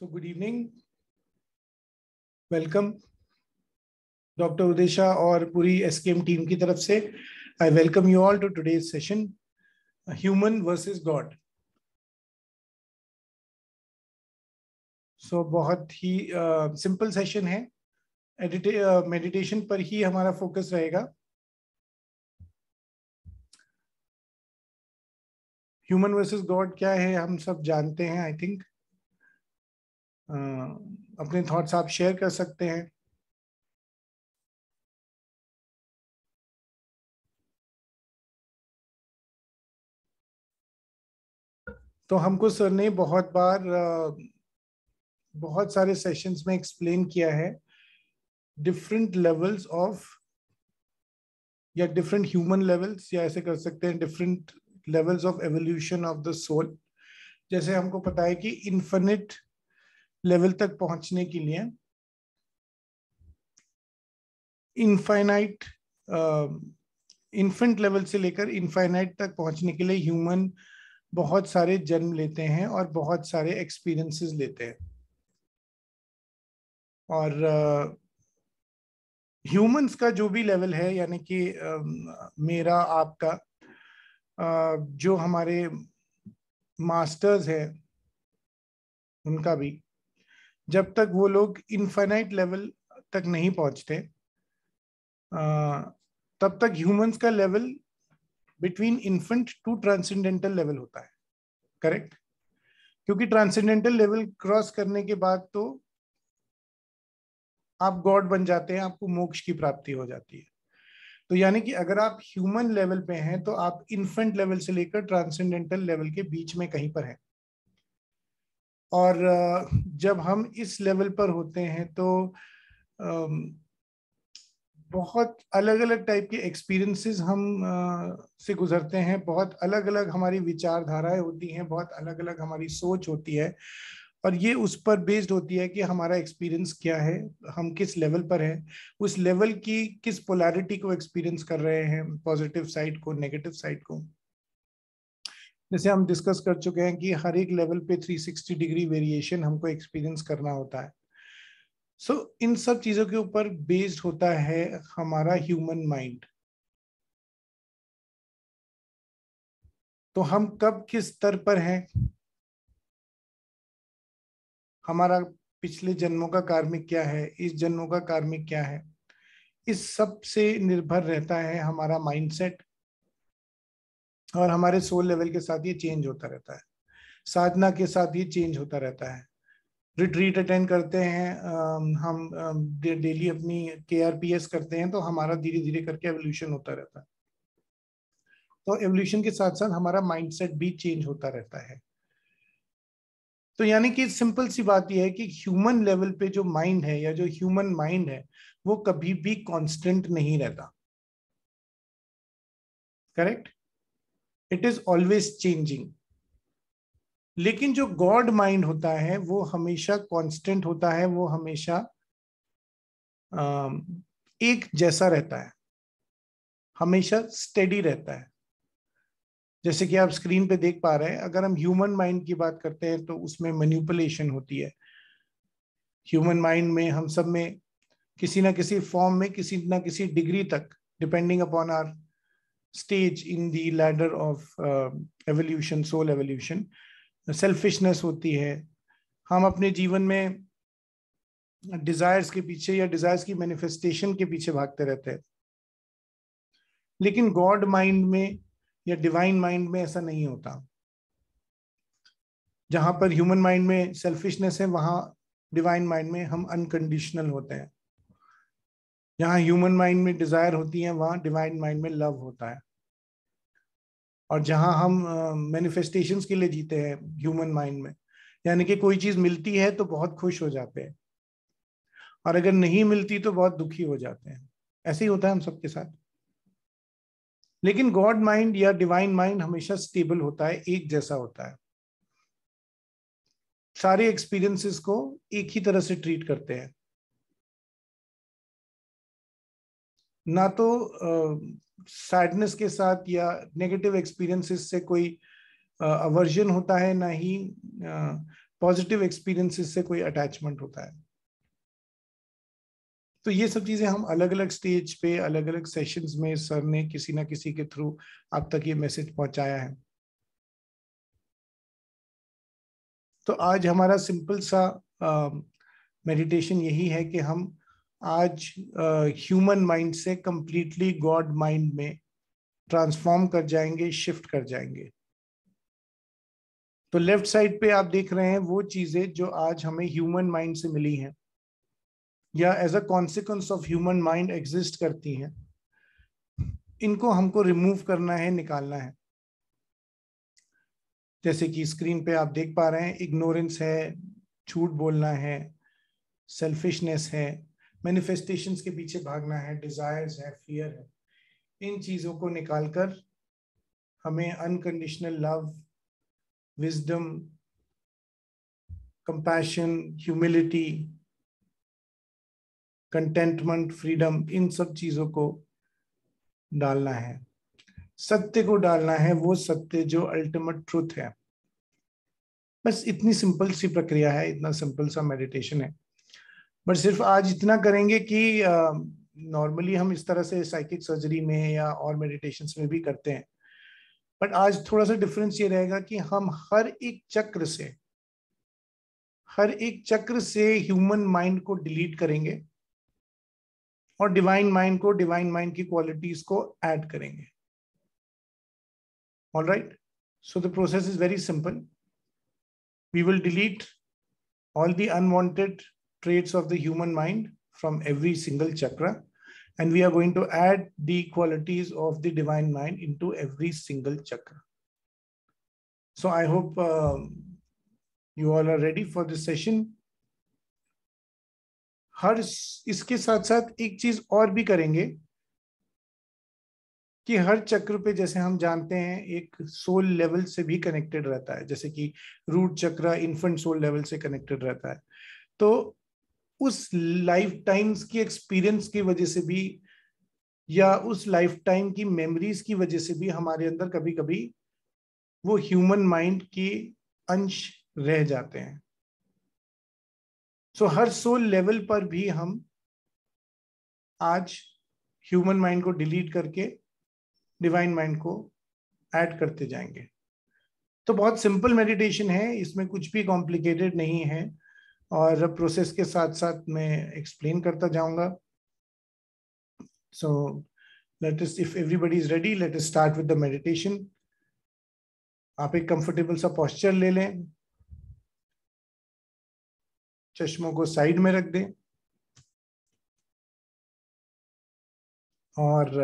So good evening. Welcome doctor Udesha और पूरी SKM team की तरफ से I welcome you all to today's session human versus God. So बहुत ही सिंपल सेशन है, मेडिटेशन पर ही हमारा फोकस रहेगा। ह्यूमन वर्सेस गॉड क्या है हम सब जानते हैं। आई थिंक अपने थॉट्स आप शेयर कर सकते हैं। तो हमको सर ने बहुत बार बहुत सारे सेशंस में एक्सप्लेन किया है डिफरेंट लेवल्स ऑफ, या डिफरेंट ह्यूमन लेवल्स, या ऐसे कर सकते हैं different levels of evolution of the soul. जैसे हमको पता है कि इन्फिनिट लेवल तक पहुंचने के लिए इनफाइनाइट इन्फेंट लेवल से लेकर इनफाइनाइट तक पहुंचने के लिए ह्यूमन बहुत सारे जन्म लेते हैं और बहुत सारे एक्सपीरियंसेस लेते हैं। और ह्यूमंस का जो भी लेवल है, यानी कि मेरा आपका, जो हमारे मास्टर्स हैं उनका भी, जब तक वो लोग इनफाइनाइट लेवल तक नहीं पहुंचते तब तक ह्यूमंस का level between infant to transcendental level होता है। करेक्ट? क्योंकि ट्रांसेंडेंटल लेवल क्रॉस करने के बाद तो आप गॉड बन जाते हैं, आपको मोक्ष की प्राप्ति हो जाती है। तो यानी कि अगर आप ह्यूमन लेवल पे हैं तो आप इन्फेंट लेवल से लेकर ट्रांसेंडेंटल लेवल के बीच में कहीं पर हैं। और जब हम इस लेवल पर होते हैं तो बहुत अलग अलग टाइप के एक्सपीरियंसेस हम से गुजरते हैं। बहुत अलग अलग हमारी विचारधाराएं होती हैं, बहुत अलग अलग हमारी सोच होती है, और ये उस पर बेस्ड होती है कि हमारा एक्सपीरियंस क्या है, हम किस लेवल पर हैं, उस लेवल की किस पोलैरिटी को एक्सपीरियंस कर रहे हैं, पॉजिटिव साइड को, नेगेटिव साइड को। जैसे हम डिस्कस कर चुके हैं कि हर एक लेवल पे 360 डिग्री वेरिएशन हमको एक्सपीरियंस करना होता है। सो इन सब चीजों के ऊपर बेस्ड होता है हमारा ह्यूमन माइंड। तो हम कब किस स्तर पर हैं, हमारा पिछले जन्मों का कार्मिक क्या है, इस जन्मों का कार्मिक क्या है, इस सब से निर्भर रहता है हमारा माइंडसेट। और हमारे सोल लेवल के साथ ये चेंज होता रहता है, साधना के साथ ये चेंज होता रहता है। रिट्रीट अटेंड करते हैं हम डेली अपनी KRPS करते हैं, तो हमारा धीरे धीरे करके एवोल्यूशन होता रहता है। तो एवोल्यूशन के साथ साथ हमारा माइंडसेट भी चेंज होता रहता है। तो यानी कि सिंपल सी बात यह है कि ह्यूमन लेवल पे जो माइंड है, या जो ह्यूमन माइंड है, वो कभी भी कांस्टेंट नहीं रहता। Correct? It is always changing. लेकिन जो गॉड माइंड होता है वो हमेशा कांस्टेंट होता है, वो हमेशा एक जैसा रहता है, हमेशा स्टेडी रहता है। जैसे कि आप स्क्रीन पे देख पा रहे हैं, अगर हम ह्यूमन माइंड की बात करते हैं तो उसमें मैनिपुलेशन होती है। ह्यूमन माइंड में हम सब में किसी ना किसी फॉर्म में, किसी ना किसी डिग्री तक, depending upon our stage in the ladder of evolution, soul evolution, selfishness होती है। हम अपने जीवन में डिजायर्स के पीछे, या डिजायर्स की मैनिफेस्टेशन के पीछे भागते रहते हैं। लेकिन गॉड माइंड में या डिवाइन माइंड में ऐसा नहीं होता। जहां पर ह्यूमन माइंड में सेल्फिशनेस है, वहां डिवाइन माइंड में हम अनकंडीशनल होते हैं। जहां ह्यूमन माइंड में डिजायर होती है, वहां डिवाइन माइंड में लव होता है। और जहां हम मैनिफेस्टेशंस के लिए जीते हैं ह्यूमन माइंड में, यानी कि कोई चीज मिलती है तो बहुत खुश हो जाते हैं, और अगर नहीं मिलती तो बहुत दुखी हो जाते हैं। ऐसे ही होता है हम सबके साथ। लेकिन गॉड माइंड या डिवाइन माइंड हमेशा स्टेबल होता है, एक जैसा होता है। सारे एक्सपीरियंसेस को एक ही तरह से ट्रीट करते हैं। ना तो सैडनेस के साथ या नेगेटिव एक्सपीरियंसेस से कोई अवर्जन होता है, ना ही पॉजिटिव एक्सपीरियंसेस से कोई अटैचमेंट होता है। तो ये सब चीजें हम अलग अलग स्टेज पे अलग अलग सेशंस में सर ने किसी ना किसी के थ्रू आप तक ये मैसेज पहुंचाया है। तो आज हमारा सिंपल सा मेडिटेशन यही है कि हम आज ह्यूमन माइंड से कंप्लीटली गॉड माइंड में ट्रांसफॉर्म कर जाएंगे, शिफ्ट कर जाएंगे। तो लेफ्ट साइड पे आप देख रहे हैं वो चीजें जो आज हमें ह्यूमन माइंड से मिली हैं या as a consequence of human mind exist करती हैं, इनको हमको रिमूव करना है, निकालना है। जैसे कि स्क्रीन पे आप देख पा रहे हैं, इग्नोरेंस है, झूठ बोलना है, सेल्फिशनेस है, मैनिफेस्टेशंस के पीछे भागना है, डिजायर्स है, फियर है। इन चीजों को निकालकर हमें unconditional love, wisdom, compassion, humility, contentment, freedom, इन सब चीजों को डालना है। सत्य को डालना है, वो सत्य जो अल्टीमेट ट्रुथ है। बस इतनी सिंपल सी प्रक्रिया है, इतना सिंपल सा मेडिटेशन है। बट सिर्फ आज इतना करेंगे कि नॉर्मली हम इस तरह से साइकिक सर्जरी में या और मेडिटेशंस में भी करते हैं, बट आज थोड़ा सा डिफरेंस ये रहेगा कि हम हर एक चक्र से ह्यूमन माइंड को डिलीट करेंगे और डिवाइन माइंड को, डिवाइन माइंड की क्वालिटीज को ऐड करेंगे। All right, so the process is very simple. We will delete all the unwanted traits of the human mind from every single chakra, and we are going to add the qualities of the divine mind into every single chakra. So I hope you all are ready for this session. हर इसके साथ साथ एक चीज और भी करेंगे कि हर चक्र पे, जैसे हम जानते हैं, एक सोल लेवल से भी कनेक्टेड रहता है। जैसे कि रूट चक्र इन्फेंट सोल लेवल से कनेक्टेड रहता है। तो उस लाइफ टाइम्स की एक्सपीरियंस की वजह से भी या उस लाइफ टाइम की मेमोरीज की वजह से भी हमारे अंदर कभी कभी वो ह्यूमन माइंड के अंश रह जाते हैं। सो हर सोल लेवल पर भी हम आज ह्यूमन माइंड को डिलीट करके डिवाइन माइंड को ऐड करते जाएंगे। तो बहुत सिंपल मेडिटेशन है, इसमें कुछ भी कॉम्प्लिकेटेड नहीं है, और प्रोसेस के साथ साथ मैं एक्सप्लेन करता जाऊंगा। So let us, if everybody is ready, let us start with the meditation. आप एक कंफर्टेबल सा पोस्चर ले लें, चश्मों को साइड में रख दें, और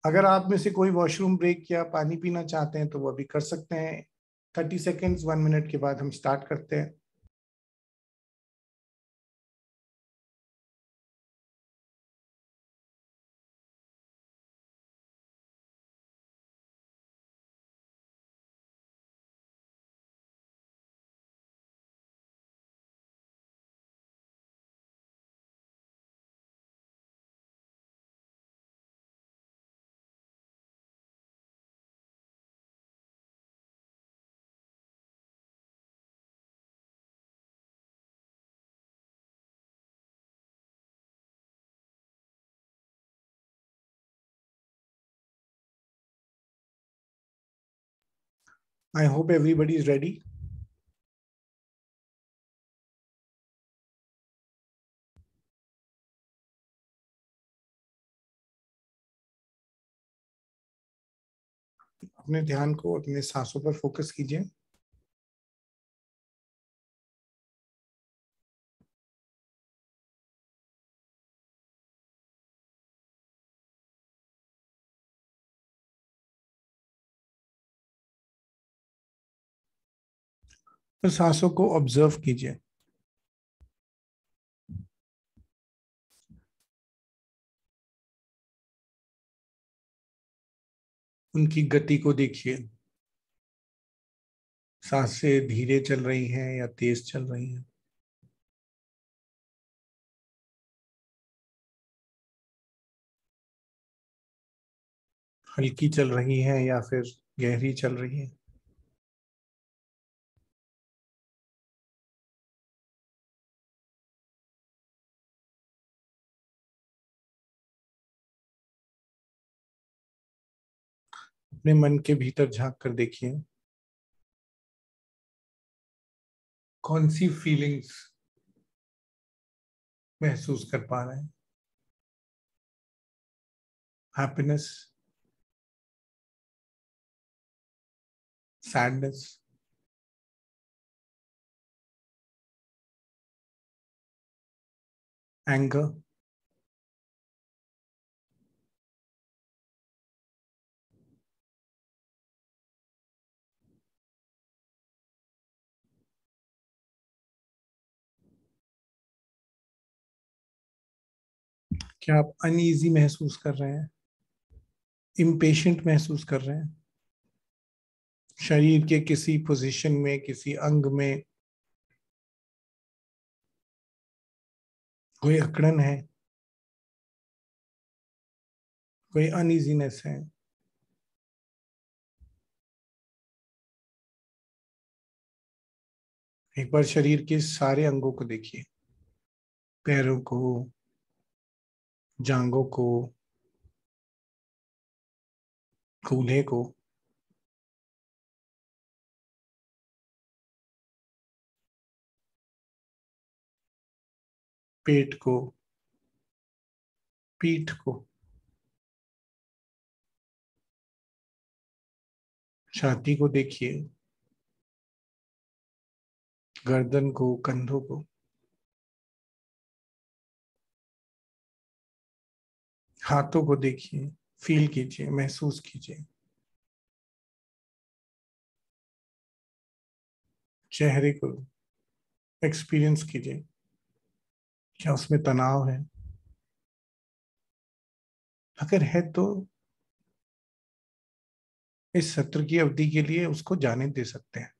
अगर आप में से कोई वॉशरूम ब्रेक या पानी पीना चाहते हैं तो वो भी कर सकते हैं। 30 सेकेंड्स 1 मिनट के बाद हम स्टार्ट करते हैं। I hope everybody is ready. अपने ध्यान को अपने सांसों पर फोकस कीजिए। तो सांसों को ऑब्जर्व कीजिए, उनकी गति को देखिए। सांसें धीरे चल रही हैं या तेज चल रही हैं, हल्की चल रही हैं या फिर गहरी चल रही हैं। अपने मन के भीतर झांक कर देखिए, कौन सी फीलिंग्स महसूस कर पा रहे हैं। हैप्पीनेस, सैडनेस, एंगर, क्या आप अनईजी महसूस कर रहे हैं, इम्पेशेंट महसूस कर रहे हैं, शरीर के किसी पोजीशन में, किसी अंग में कोई अकड़न है, कोई अनईजीनेस है। एक बार शरीर के सारे अंगों को देखिए, पैरों को, जांघों को, कूल्हे को, पेट को, पीठ को, छाती को देखिए, गर्दन को, कंधों को, हाथों को देखिए, फील कीजिए, महसूस कीजिए, चेहरे को एक्सपीरियंस कीजिए, क्या उसमें तनाव है? अगर है तो इस सत्र की अवधि के लिए उसको जाने दे सकते हैं।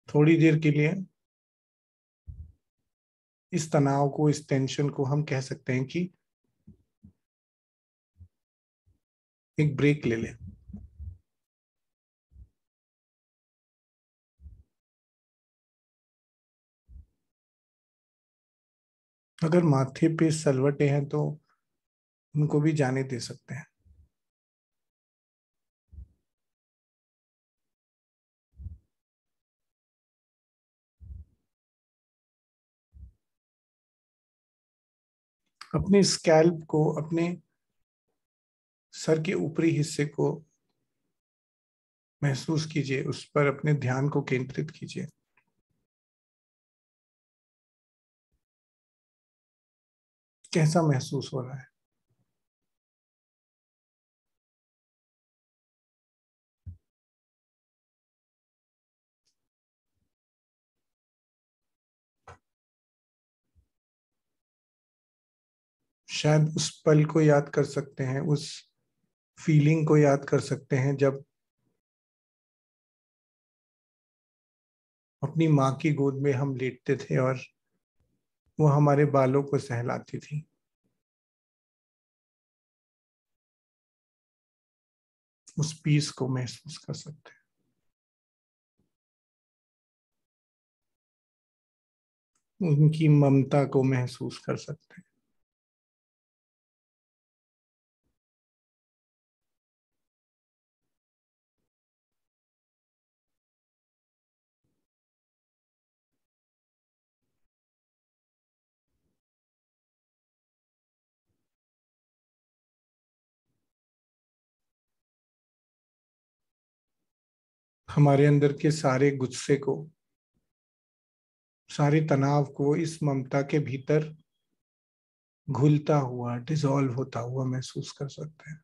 थोड़ी देर के लिए इस तनाव को, इस टेंशन को हम कह सकते हैं कि एक ब्रेक ले लें। अगर माथे पे सलवटें हैं तो उनको भी जाने दे सकते हैं। अपने स्कैल्प को, अपने सर के ऊपरी हिस्से को महसूस कीजिए, उस पर अपने ध्यान को केंद्रित कीजिए। कैसा महसूस हो रहा है? शायद उस पल को याद कर सकते हैं, उस फीलिंग को याद कर सकते हैं जब अपनी माँ की गोद में हम लेटते थे और वो हमारे बालों को सहलाती थी। उस पीस को महसूस कर सकते हैं, उनकी ममता को महसूस कर सकते हैं। हमारे अंदर के सारे गुस्से को, सारे तनाव को इस ममता के भीतर घुलता हुआ, डिसॉल्व होता हुआ महसूस कर सकते हैं।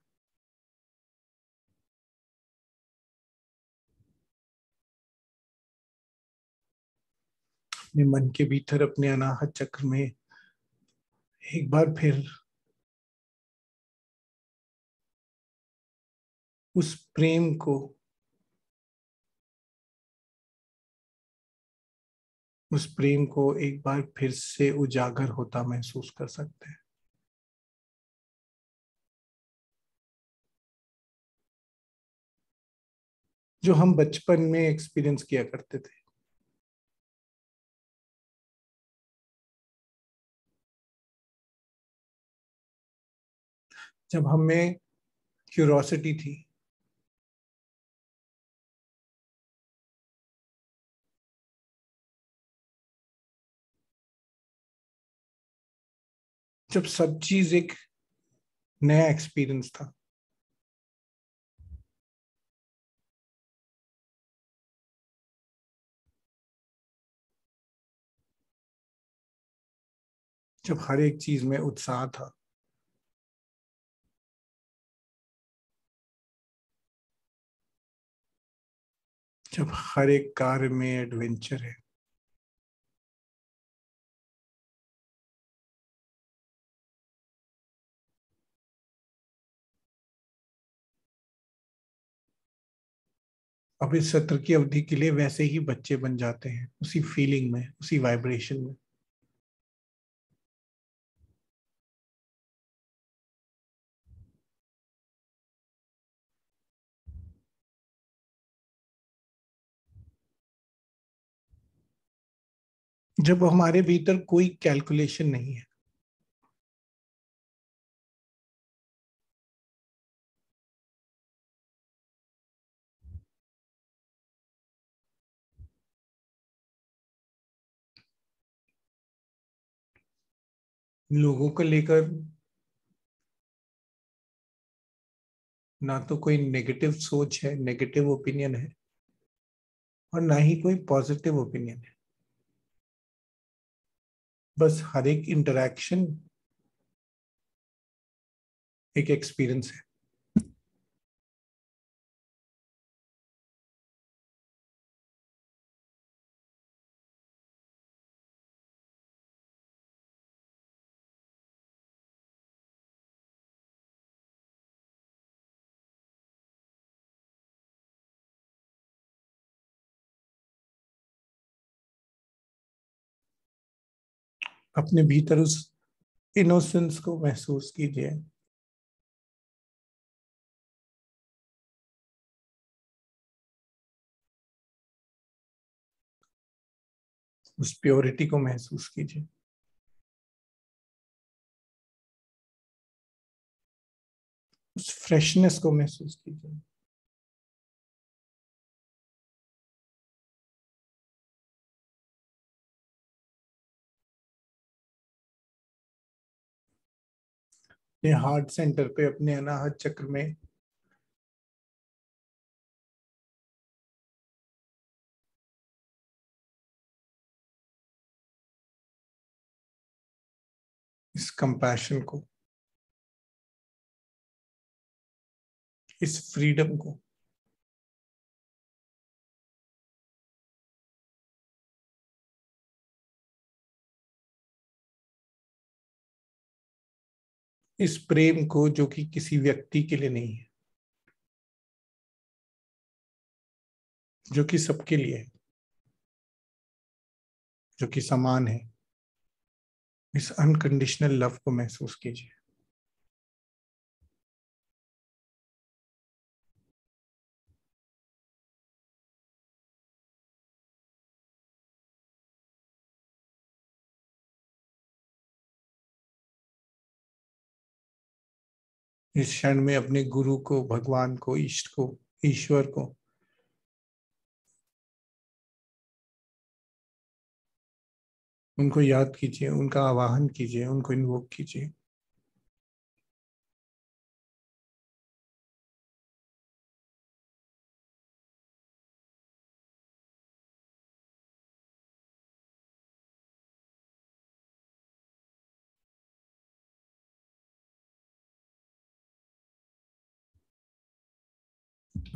अपने मन के भीतर, अपने अनाहत चक्र में एक बार फिर उस प्रेम को, उस प्रेम को एक बार फिर से उजागर होता महसूस कर सकते हैं। जो हम बचपन में एक्सपीरियंस किया करते थे। जब हमें क्यूरोसिटी थी, जब सब चीज एक नया एक्सपीरियंस था। जब हर एक चीज में उत्साह था। जब हर एक कार्य में एडवेंचर है। अब इस सत्र की अवधि के लिए वैसे ही बच्चे बन जाते हैं, उसी फीलिंग में, उसी वाइब्रेशन में। जब हमारे भीतर कोई कैलकुलेशन नहीं है। लोगों को लेकर ना तो कोई नेगेटिव सोच है, नेगेटिव ओपिनियन है, और ना ही कोई पॉजिटिव ओपिनियन है। बस हर एक इंटरेक्शन एक एक्सपीरियंस है। अपने भीतर उस इनोसेंस को महसूस कीजिए, उस प्योरिटी को महसूस कीजिए, उस फ्रेशनेस को महसूस कीजिए। अपने हार्ट सेंटर पे, अपने अनाहत चक्र में इस कंपैशन को, इस फ्रीडम को, इस प्रेम को जो कि किसी व्यक्ति के लिए नहीं है, जो कि सबके लिए है, जो कि समान है, इस अनकंडीशनल लव को महसूस कीजिए। इस क्षण में अपने गुरु को, भगवान को, इष्ट को, ईश्वर को उनको याद कीजिए, उनका आवाहन कीजिए, उनको इन्वोक कीजिए।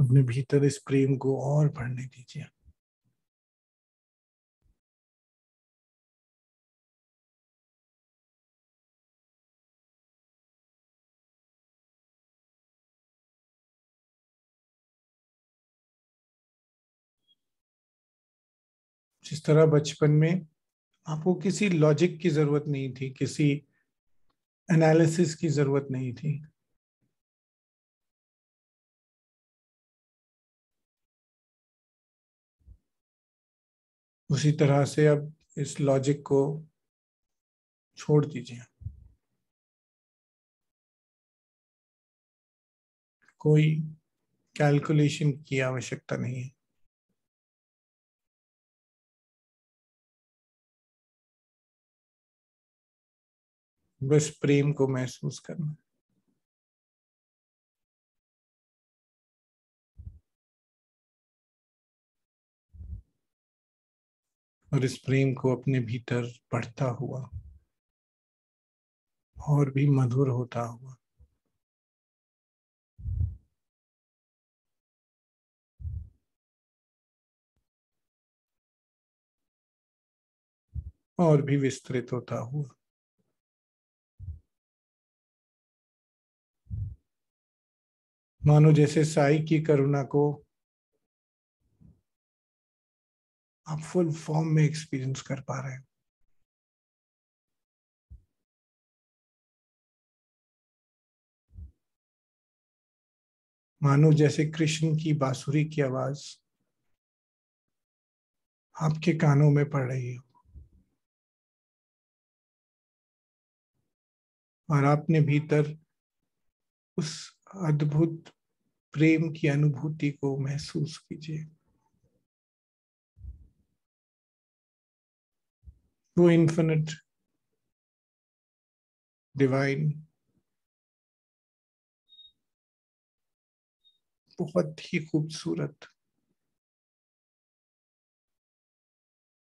अपने भीतर इस प्रेम को और बढ़ने दीजिए। जिस तरह बचपन में आपको किसी लॉजिक की जरूरत नहीं थी, किसी एनालिसिस की जरूरत नहीं थी, उसी तरह से अब इस लॉजिक को छोड़ दीजिए। कोई कैलकुलेशन की आवश्यकता नहीं है। बस प्रेम को महसूस करना। और इस प्रेम को अपने भीतर बढ़ता हुआ और भी मधुर होता हुआ और भी विस्तृत होता हुआ मानो जैसे साई की करुणा को आप फुल फॉर्म में एक्सपीरियंस कर पा रहे हैं। मानो जैसे कृष्ण की बांसुरी की आवाज आपके कानों में पड़ रही हो और आपने भीतर उस अद्भुत प्रेम की अनुभूति को महसूस कीजिए। वो इन्फिनिट डिवाइन बहुत ही खूबसूरत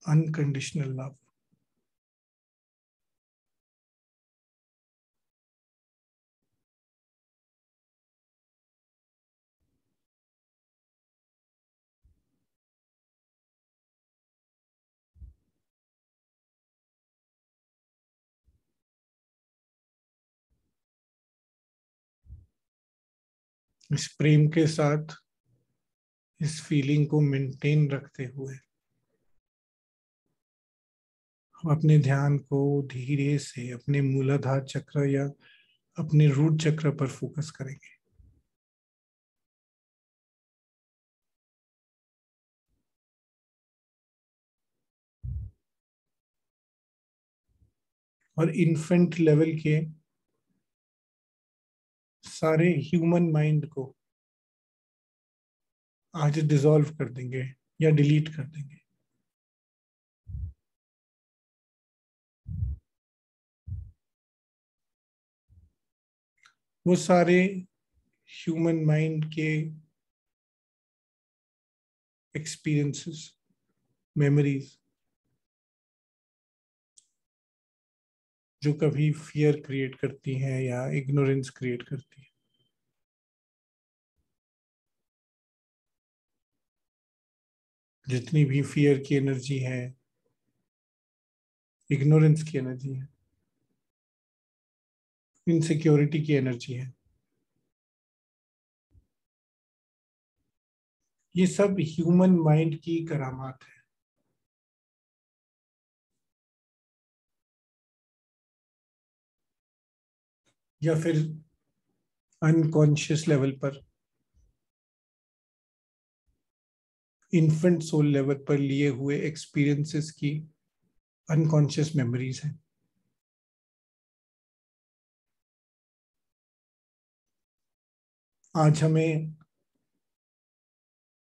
अनकंडीशनल लव इस प्रेम के साथ इस फीलिंग को मेंटेन रखते हुए हम अपने ध्यान को धीरे से अपने मूलाधार चक्र या अपने रूट चक्र पर फोकस करेंगे। और इन्फेंट लेवल के सारे ह्यूमन माइंड को आज डिसॉल्व कर देंगे या डिलीट कर देंगे। वो सारे ह्यूमन माइंड के एक्सपीरियंसेस, मेमोरीज जो कभी फियर क्रिएट करती हैं या इग्नोरेंस क्रिएट करती हैं, जितनी भी फियर की एनर्जी है, इग्नोरेंस की एनर्जी है, इनसिक्योरिटी की एनर्जी है, ये सब ह्यूमन माइंड की करामात है। या फिर अनकॉन्शियस लेवल पर, इन्फेंट सोल लेवल पर लिए हुए एक्सपीरियंसेस की अनकॉन्शियस मेमोरीज हैं। आज हमें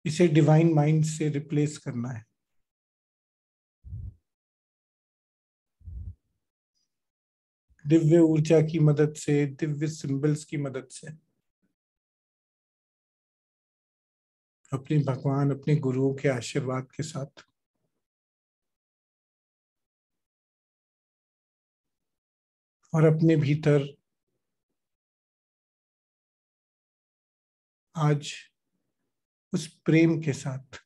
इसे डिवाइन माइंड से रिप्लेस करना है। दिव्य ऊर्जा की मदद से, दिव्य सिंबल्स की मदद से, अपने भगवान, अपने गुरुओं के आशीर्वाद के साथ और अपने भीतर आज उस प्रेम के साथ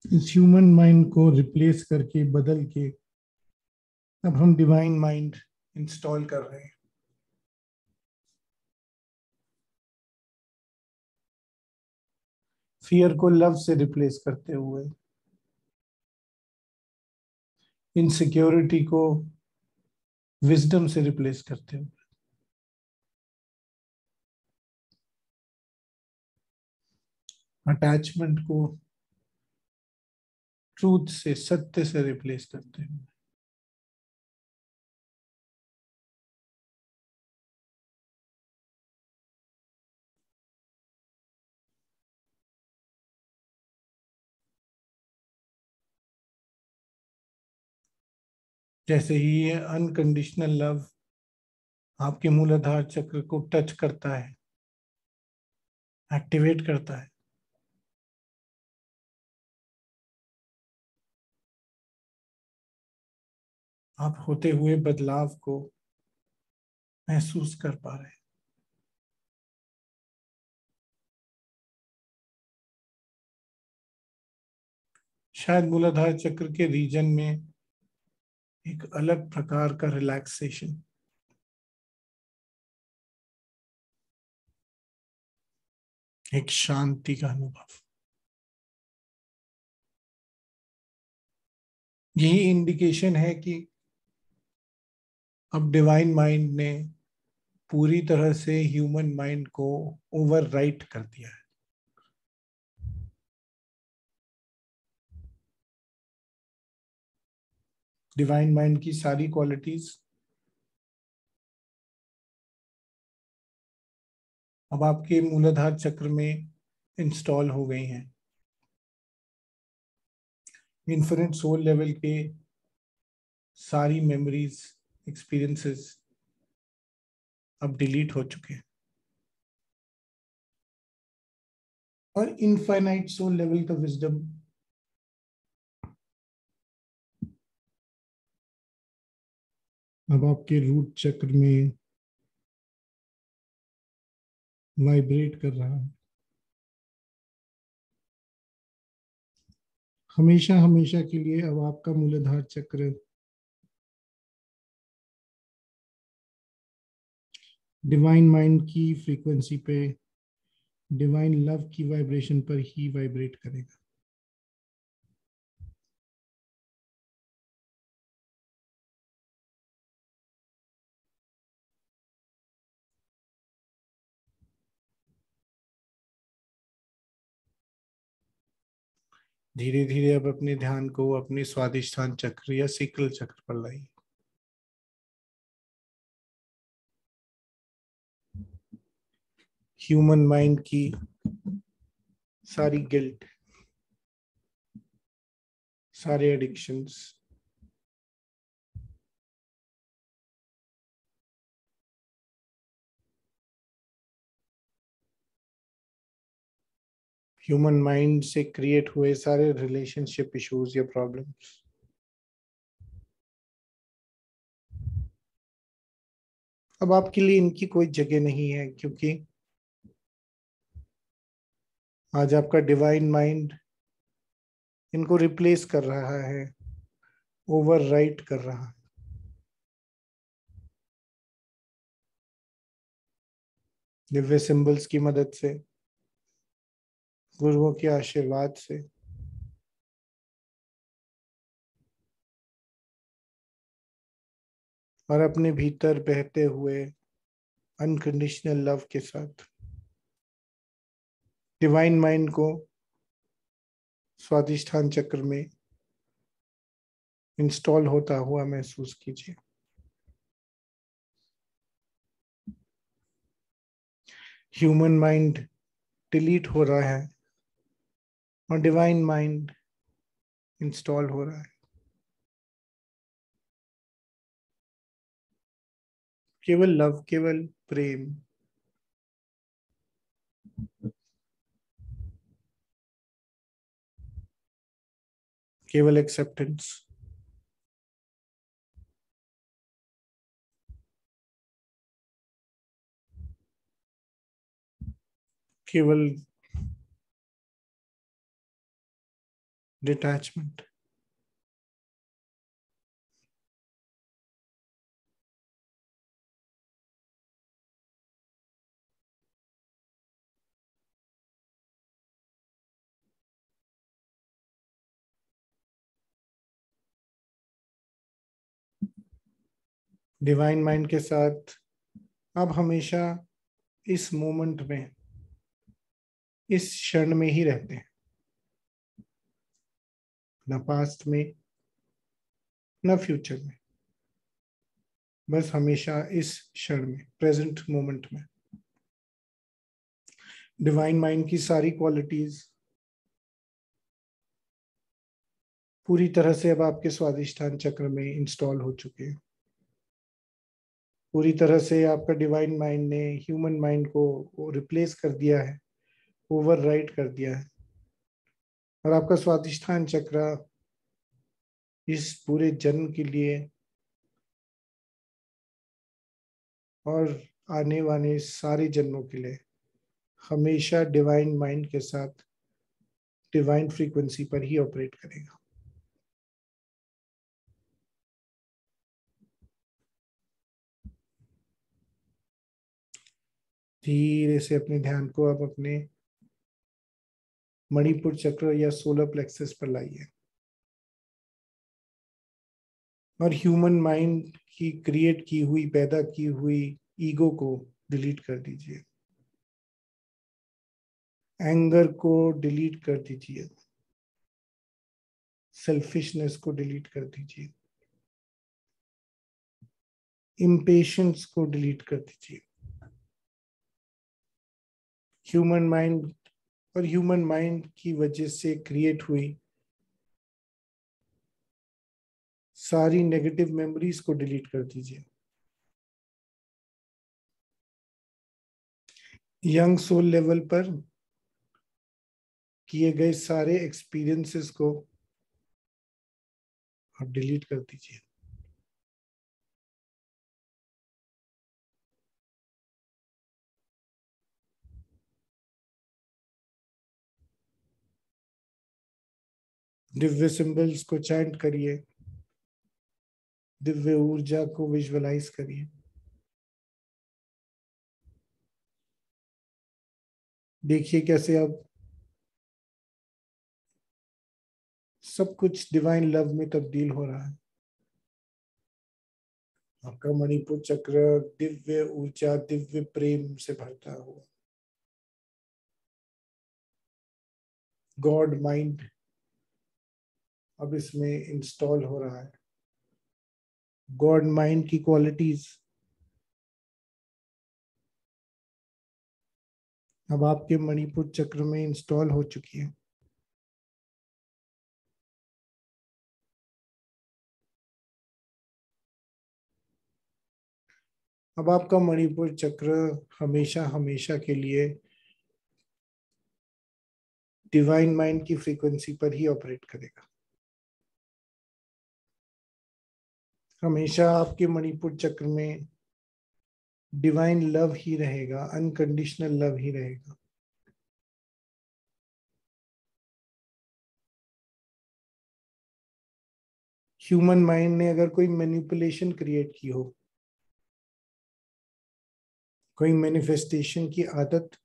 इस ह्यूमन माइंड को रिप्लेस करके, बदल के अब हम डिवाइन माइंड इंस्टॉल कर रहे हैं। फियर को लव से रिप्लेस करते हुए, इनसिक्योरिटी को विजडम से रिप्लेस करते हुए, अटैचमेंट को ट्रूथ से, सत्य से रिप्लेस करते हुए, जैसे ही ये अनकंडीशनल लव आपके मूलाधार चक्र को टच करता है, एक्टिवेट करता है, आप होते हुए बदलाव को महसूस कर पा रहे हैं। शायद मूलाधार चक्र के रीजन में एक अलग प्रकार का रिलैक्सेशन, एक शांति का अनुभव, यही इंडिकेशन है कि अब डिवाइन माइंड ने पूरी तरह से ह्यूमन माइंड को ओवरराइट कर दिया है। डिवाइन माइंड की सारी क्वालिटीज अब आपके मूलाधार चक्र में इंस्टॉल हो गई हैं। इन्फिनिट सोल लेवल के सारी मेमोरीज, एक्सपीरियंसेस अब डिलीट हो चुके हैं और इनफाइनाइट सोल लेवल का विजडम अब आपके रूट चक्र में वाइब्रेट कर रहा है। हमेशा हमेशा के लिए अब आपका मूलाधार चक्र डिवाइन माइंड की फ्रीक्वेंसी पे, डिवाइन लव की वाइब्रेशन पर ही वाइब्रेट करेगा। धीरे धीरे अब अपने ध्यान को अपने स्वादिष्ठान चक्र या सिकल चक्र पर लाइए। ह्यूमन माइंड की सारी गिल्ट, सारे एडिक्शंस, ह्यूमन माइंड से क्रिएट हुए सारे रिलेशनशिप इश्यूज या प्रॉब्लम्स अब आपके लिए इनकी कोई जगह नहीं है, क्योंकि आज आपका डिवाइन माइंड इनको रिप्लेस कर रहा है, ओवरराइट कर रहा है। दिव्य सिंबल्स की मदद से, गुरुओं के आशीर्वाद से, और अपने भीतर बहते हुए अनकंडीशनल लव के साथ डिवाइन माइंड को स्वादिष्ठान चक्र में इंस्टॉल होता हुआ महसूस कीजिए। ह्यूमन माइंड डिलीट हो रहा है और डिवाइन माइंड इंस्टॉल हो रहा है। केवल लव, केवल प्रेम, केवल एक्सेप्टेंस, केवल डिटैचमेंट। डिवाइन माइंड के साथ आप हमेशा इस मोमेंट में, इस क्षण में ही रहते हैं, ना पास्ट में ना फ्यूचर में, बस हमेशा इस क्षण में, प्रेजेंट मोमेंट में। डिवाइन माइंड की सारी क्वालिटीज पूरी तरह से अब आपके स्वादिष्ठान चक्र में इंस्टॉल हो चुके हैं। पूरी तरह से आपका डिवाइन माइंड ने ह्यूमन माइंड को रिप्लेस कर दिया है, ओवरराइड कर दिया है। और आपका स्वादिष्ठान चक्र इस पूरे जन्म के लिए और आने वाले सारे जन्मों के लिए हमेशा डिवाइन माइंड के साथ डिवाइन फ्रीक्वेंसी पर ही ऑपरेट करेगा। धीरे से अपने ध्यान को आप अपने मणिपुर चक्र या सोलर प्लेक्सस पर लाइए और ह्यूमन माइंड की क्रिएट की हुई, पैदा की हुई ईगो को डिलीट कर दीजिए। एंगर को डिलीट कर दीजिए। सेल्फिशनेस को डिलीट कर दीजिए। इम्पेशंस को डिलीट कर दीजिए। ह्यूमन माइंड और ह्यूमन माइंड की वजह से क्रिएट हुई सारी नेगेटिव मेमोरीज को डिलीट कर दीजिए। यंग सोल लेवल पर किए गए सारे एक्सपीरियंसेस को आप डिलीट कर दीजिए। दिव्य सिंबल्स को चैंट करिए। दिव्य ऊर्जा को विजुअलाइज करिए। देखिए कैसे अब सब कुछ डिवाइन लव में तब्दील हो रहा है। आपका मणिपुर चक्र दिव्य ऊर्जा, दिव्य प्रेम से भरता हुआ गॉड माइंड अब इसमें इंस्टॉल हो रहा है। गॉड माइंड की क्वालिटीज अब आपके मणिपुर चक्र में इंस्टॉल हो चुकी है। अब आपका मणिपुर चक्र हमेशा हमेशा के लिए डिवाइन माइंड की फ्रीक्वेंसी पर ही ऑपरेट करेगा। हमेशा आपके मणिपुर चक्र में डिवाइन लव ही रहेगा, अनकंडीशनल लव ही रहेगा। ह्यूमन माइंड ने अगर कोई मैनिपुलेशन क्रिएट की हो, कोई मैनिफेस्टेशन की आदत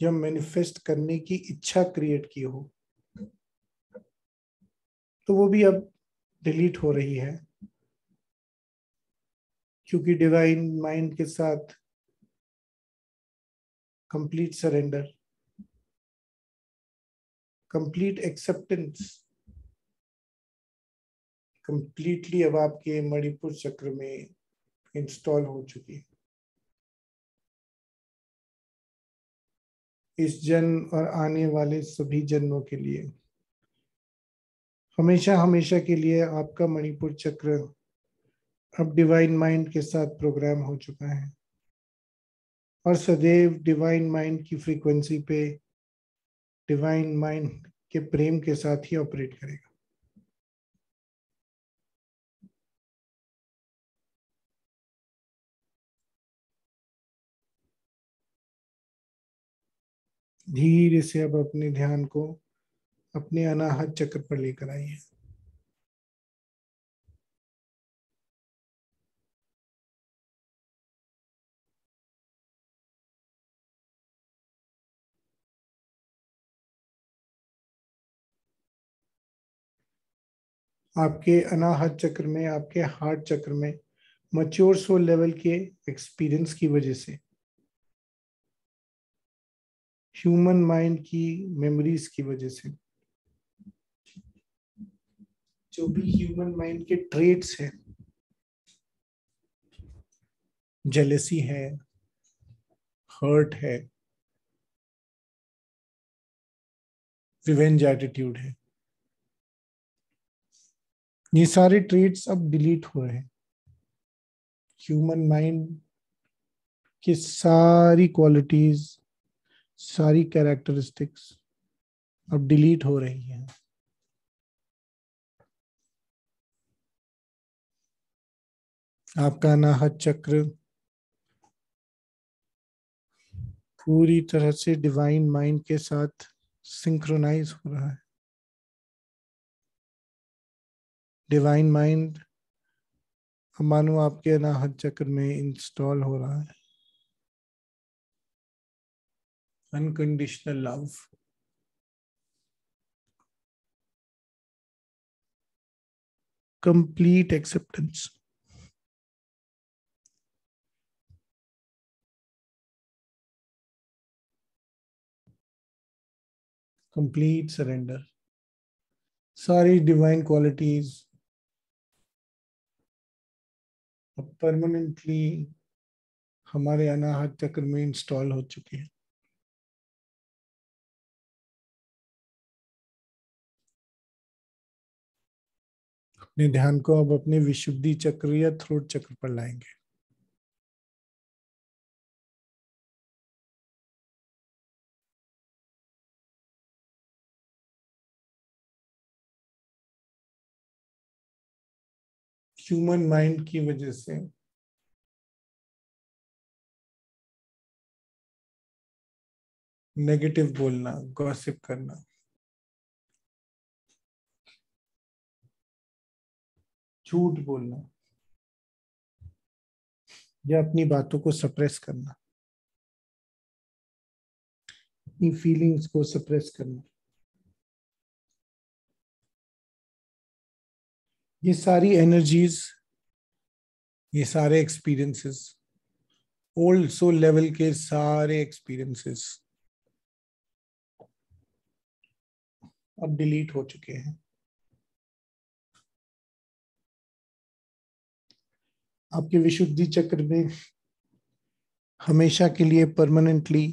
या मैनिफेस्ट करने की इच्छा क्रिएट की हो, तो वो भी अब डिलीट हो रही है, क्योंकि डिवाइन माइंड के साथ complete surrender, complete acceptance completely अब आपके मणिपुर चक्र में इंस्टॉल हो चुकी है। इस जन्म और आने वाले सभी जन्मों के लिए हमेशा हमेशा के लिए आपका मणिपुर चक्र अब डिवाइन माइंड के साथ प्रोग्राम हो चुका है और सदैव डिवाइन माइंड की फ्रीक्वेंसी पे डिवाइन माइंड के प्रेम के साथ ही ऑपरेट करेगा। धीरे से अब अपने ध्यान को अपने अनाहत चक्र पर लेकर आइए। आपके अनाहत चक्र में, आपके हार्ट चक्र में मैच्योर सोल लेवल के एक्सपीरियंस की वजह से, ह्यूमन माइंड की मेमोरीज की वजह से, जो भी ह्यूमन माइंड के ट्रेट्स हैं, जेलेसी है, हर्ट है, रिवेंज एटीट्यूड है, ये सारे ट्रेड्स अब डिलीट हो रहे हैं। ह्यूमन माइंड की सारी क्वालिटीज, सारी कैरेक्टरिस्टिक्स अब डिलीट हो रही हैं। आपका अनाहत चक्र पूरी तरह से डिवाइन माइंड के साथ सिंक्रोनाइज हो रहा है। डिवाइन माइंड मानो आपके अनाहत चक्र में इंस्टॉल हो रहा है। Unconditional love, complete acceptance, complete surrender, सारी डिवाइन क्वालिटीज अब परमानेंटली हमारे अनाहत चक्र में इंस्टॉल हो चुकी है। अपने ध्यान को अब अपने विशुद्धि चक्र या थ्रोट चक्र पर लाएंगे। ह्यूमन माइंड की वजह से नेगेटिव बोलना, गॉसिप करना, झूठ बोलना या अपनी बातों को सप्रेस करना, अपनी फीलिंग्स को सप्रेस करना, ये सारी एनर्जीज, ये सारे एक्सपीरियंसेस, ओल्ड सोल लेवल के सारे एक्सपीरियंसेस अब डिलीट हो चुके हैं। आपके विशुद्धि चक्र में हमेशा के लिए परमानेंटली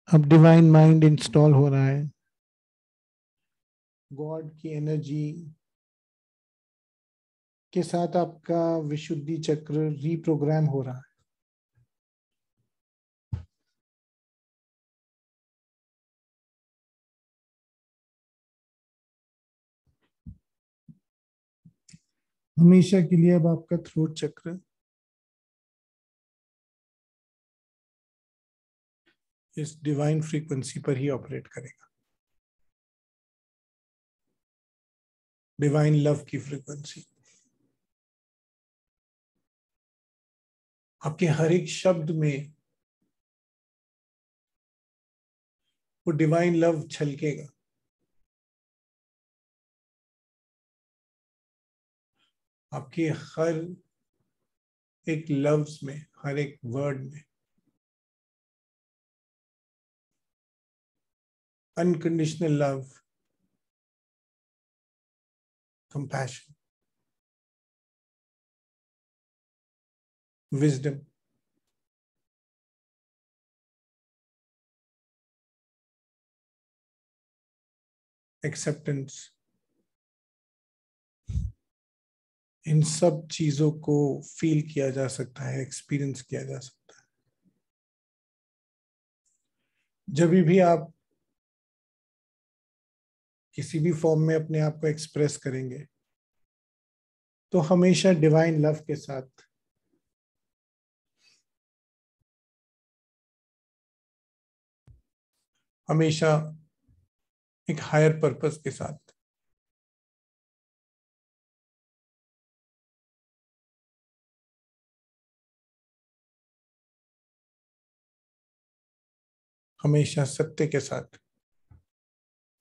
अब डिवाइन माइंड इंस्टॉल हो रहा है। गॉड की एनर्जी के साथ आपका विशुद्धि चक्र रीप्रोग्राम हो रहा है। हमेशा के लिए अब आपका थ्रोट चक्र इस डिवाइन फ्रीक्वेंसी पर ही ऑपरेट करेगा, डिवाइन लव की फ्रीक्वेंसी। आपके हर एक शब्द में वो डिवाइन लव छलकेगा। आपके हर एक लफ्ज में, हर एक वर्ड में unconditional love, compassion, wisdom, acceptance, इन सब चीजों को फील किया जा सकता है, एक्सपीरियंस किया जा सकता है। जब भी आप किसी भी फॉर्म में अपने आप को एक्सप्रेस करेंगे तो हमेशा डिवाइन लव के साथ, हमेशा एक हायर पर्पस के साथ, हमेशा सत्य के साथ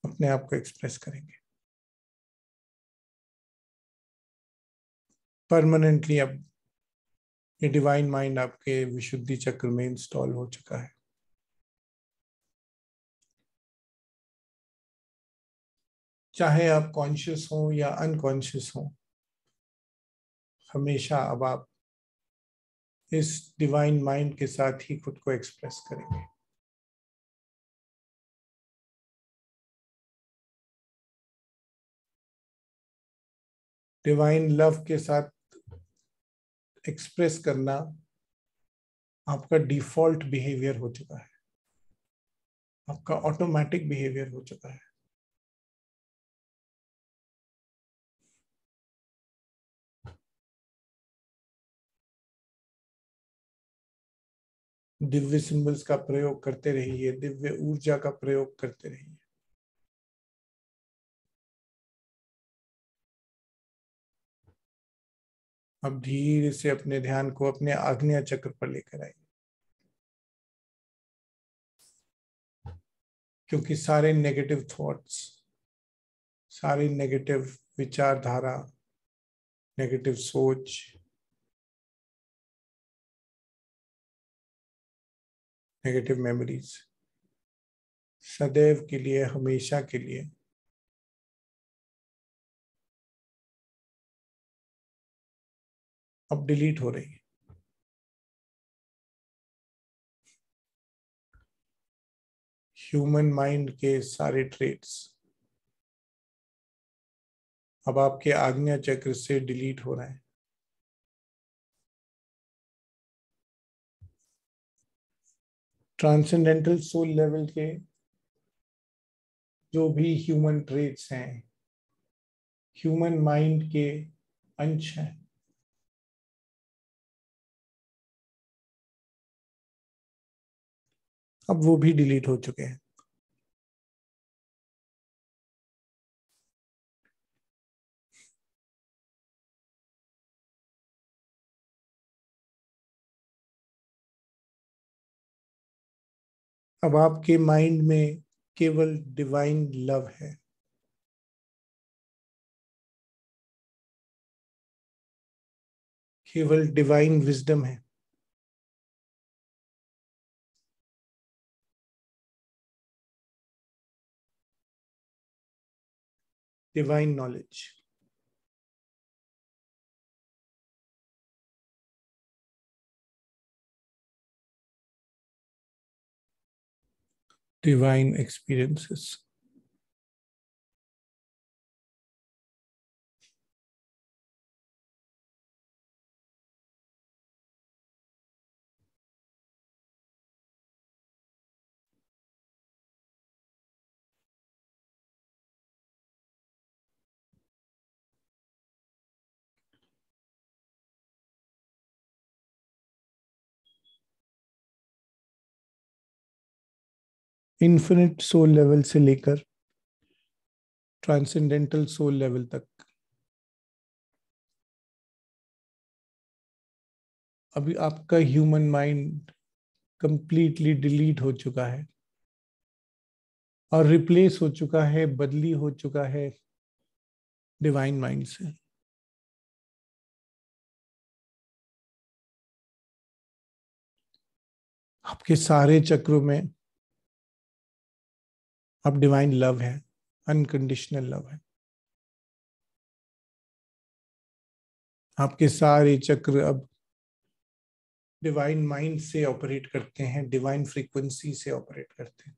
अपने आप को एक्सप्रेस करेंगे। परमानेंटली अब ये डिवाइन माइंड आपके विशुद्धि चक्र में इंस्टॉल हो चुका है। चाहे आप कॉन्शियस हो या अनकॉन्शियस हो, हमेशा अब आप इस डिवाइन माइंड के साथ ही खुद को एक्सप्रेस करेंगे। डिवाइन लव के साथ एक्सप्रेस करना आपका डिफॉल्ट बिहेवियर हो चुका है, आपका ऑटोमेटिक बिहेवियर हो चुका है। दिव्य सिंबल्स का प्रयोग करते रहिए, दिव्य ऊर्जा का प्रयोग करते रहिए। अब धीरे से अपने ध्यान को अपने आग्नेय चक्र पर लेकर आइए, क्योंकि सारे नेगेटिव थॉट्स, सारी नेगेटिव विचारधारा, नेगेटिव सोच, नेगेटिव मेमोरीज सदैव के लिए, हमेशा के लिए अब डिलीट हो रही है। ह्यूमन माइंड के सारे ट्रेट्स अब आपके आज्ञा चक्र से डिलीट हो रहे हैं। ट्रांसेंडेंटल सोल लेवल के जो भी ह्यूमन ट्रेट्स हैं, ह्यूमन माइंड के अंश हैं, अब वो भी डिलीट हो चुके हैं। अब आपके माइंड में केवल डिवाइन लव है, केवल डिवाइन विजडम है, divine knowledge. Divine experiences. Infinite soul level से लेकर ट्रांसेंडेंटल सोल लेवल तक अभी आपका ह्यूमन माइंड कंप्लीटली डिलीट हो चुका है और रिप्लेस हो चुका है, बदली हो चुका है डिवाइन माइंड से। आपके सारे चक्रों में अब डिवाइन लव है, अनकंडीशनल लव है। आपके सारे चक्र अब डिवाइन माइंड से ऑपरेट करते हैं, डिवाइन फ्रीक्वेंसी से ऑपरेट करते हैं।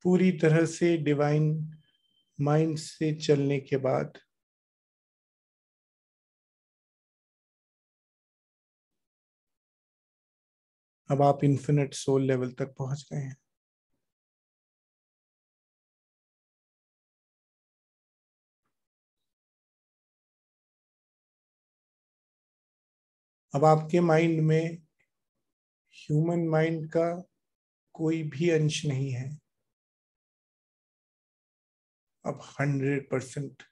पूरी तरह से डिवाइन माइंड से चलने के बाद अब आप इन्फिनिट सोल लेवल तक पहुंच गए हैं। अब आपके माइंड में ह्यूमन माइंड का कोई भी अंश नहीं है, अब 100%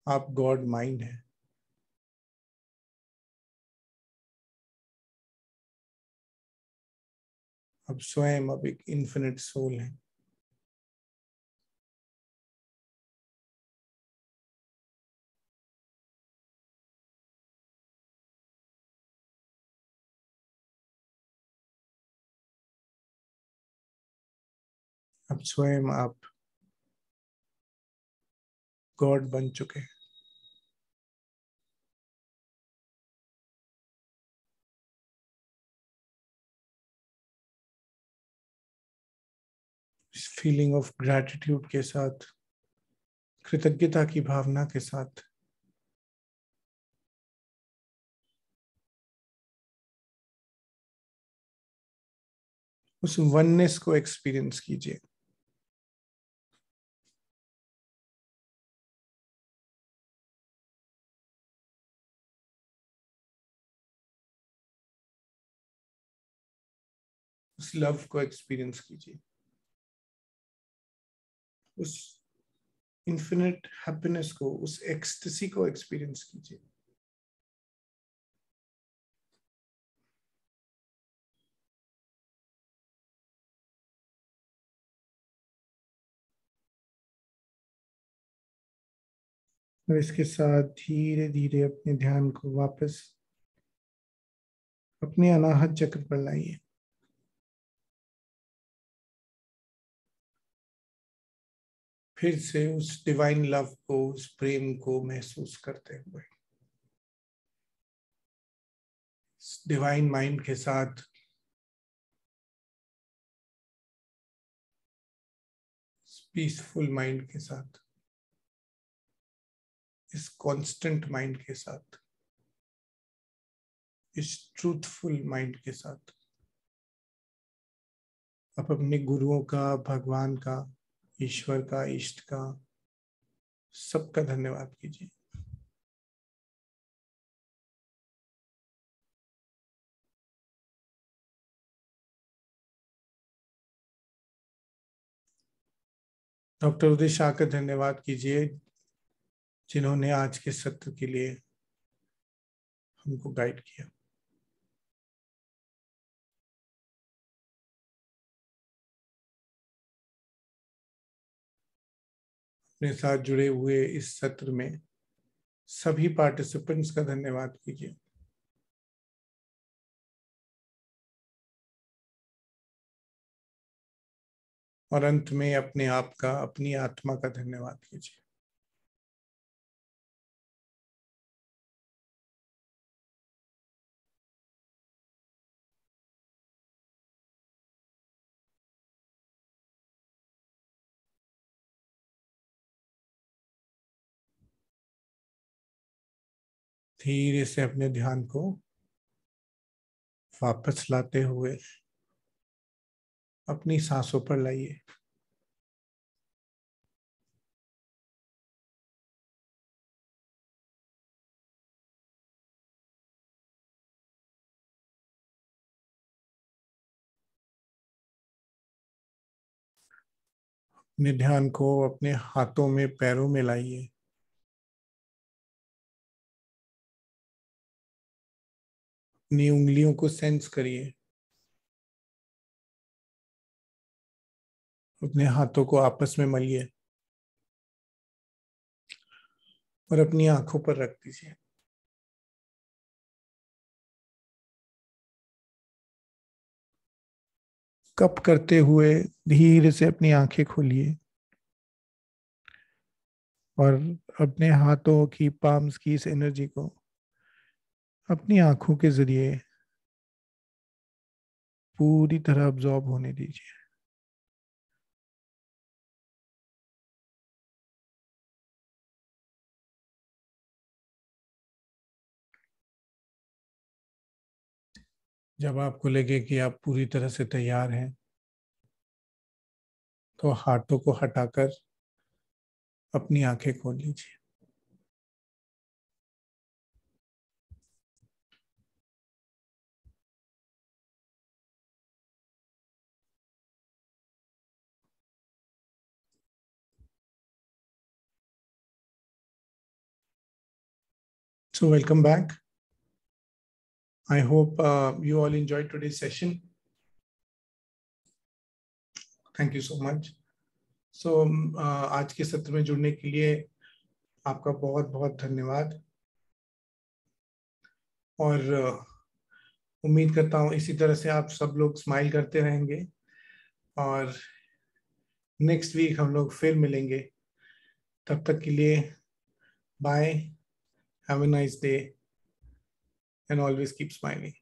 आप गॉड माइंड है। अब स्वयं अब एक इन्फिनिट सोल है। अब स्वयं आप गॉड बन चुके हैं। इस फीलिंग ऑफ ग्रैटिट्यूड के साथ, कृतज्ञता की भावना के साथ उस वननेस को एक्सपीरियंस कीजिए। उस लव को एक्सपीरियंस कीजिए, उस इन्फिनिट हैप्पीनेस को, उस एक्सटेसी को एक्सपीरियंस कीजिए। और इसके साथ धीरे धीरे अपने ध्यान को वापस अपने अनाहत चक्र पर लाइए। फिर से उस डिवाइन लव को, उस प्रेम को महसूस करते हुए डिवाइन माइंड के साथ, पीसफुल माइंड के साथ, इस कांस्टेंट माइंड के साथ, इस ट्रूथफुल माइंड के साथ आप अपने गुरुओं का, भगवान का, ईश्वर का, इष्ट का, सबका धन्यवाद कीजिए। डॉक्टर उदय शाह का धन्यवाद कीजिए, जिन्होंने आज के सत्र के लिए हमको गाइड किया। अपने साथ जुड़े हुए इस सत्र में सभी पार्टिसिपेंट्स का धन्यवाद कीजिए। और अंत में अपने आप का, अपनी आत्मा का धन्यवाद कीजिए। धीरे से अपने ध्यान को वापस लाते हुए अपनी सांसों पर लाइए। अपने ध्यान को अपने हाथों में, पैरों में लाइए। अपनी उंगलियों को सेंस करिए। अपने हाथों को आपस में मलिए और अपनी आंखों पर रख दीजिए। कप करते हुए धीरे से अपनी आंखें खोलिए और अपने हाथों की पाम्स की इस एनर्जी को अपनी आंखों के जरिए पूरी तरह अब्जॉर्ब होने दीजिए। जब आपको लगे कि आप पूरी तरह से तैयार हैं, तो हाथों को हटाकर अपनी आंखें खोल लीजिए। So welcome back. I hope you all enjoyed today's session. Thank you so much. So आज के सत्र में जुड़ने के लिए आपका बहुत बहुत धन्यवाद। और उम्मीद करता हूँ इसी तरह से आप सब लोग स्माइल करते रहेंगे और नेक्स्ट वीक हम लोग फिर मिलेंगे। तब तक के लिए bye, have a nice day and always keep smiling.